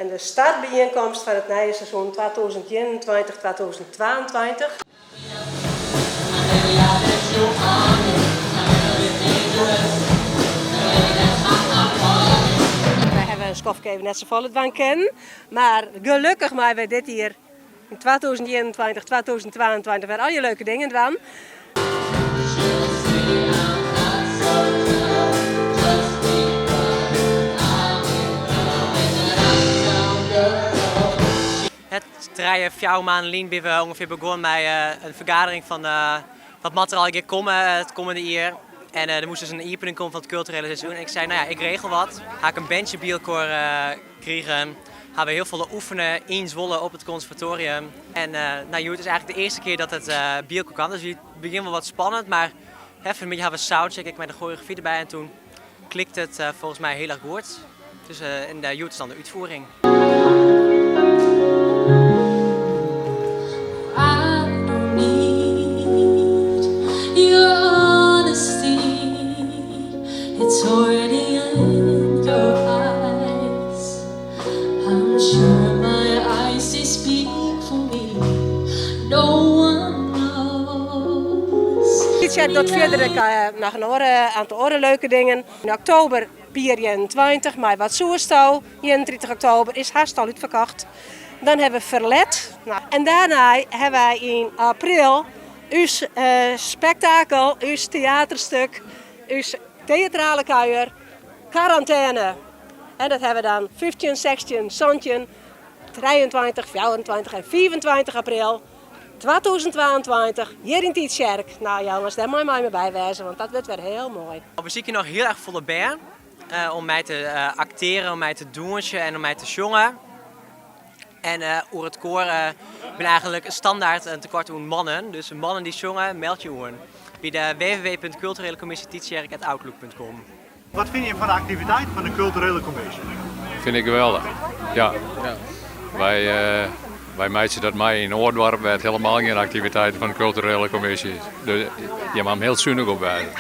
En de startbijeenkomst van het nieuwe seizoen 2021-2022. Wij hebben een skofkeven net zo vol het van kennen. Maar gelukkig maar wij dit hier in 2021, 2022 weer al je leuke dingen van. Het draaien 4 maanden lien ben we ongeveer begonnen met een vergadering van wat materiaal ik komen het komende jaar. En er moest dus een opening komen van het culturele seizoen. En ik zei, nou ja, ik regel wat. Ga ik een bandje bielkoor krijgen. Gaan we heel veel oefenen in Zwolle op het conservatorium. En nou, het is eigenlijk de eerste keer dat het bielkoor kan. Dus het begint wel wat spannend, maar even een beetje hebben we soundcheck ik met de choreografie erbij. En toen klikt het volgens mij heel erg goed. Dus in de is dan de uitvoering. It's already in your eyes. I'm sure my eyes they speak for me. No one knows. Dit jaar doet verder nog een aantal andere leuke dingen. In oktober 24, maar wat soestouw. 31 oktober is haast al uitverkocht. Dan hebben we Verlet. Nou, en daarna hebben wij in april uw spektakel, uw theaterstuk, uw theatrale kuier, Quarantaine. En dat hebben we dan 15, 16, 17, 23, 24 en 25 april 2022 hier in Tietjerk. Nou jongens, daar moet je mij mee bijwijzen, want dat wordt weer heel mooi. We zien hier nog heel erg volle band om mij te acteren, om mij te doen en om mij te zongen. En over het koor ben eigenlijk standaard een tekort aan mannen. Dus mannen die zongen, meld je aan. Bij de www.culturelecommissie.outlook.com. Wat vind je van de activiteit van de culturele commissie? Vind ik geweldig. Ja. Wij meiden dat mij in Oordorp werd helemaal geen activiteit van de culturele commissie. Dus je mag hem heel zuinig op wijzen.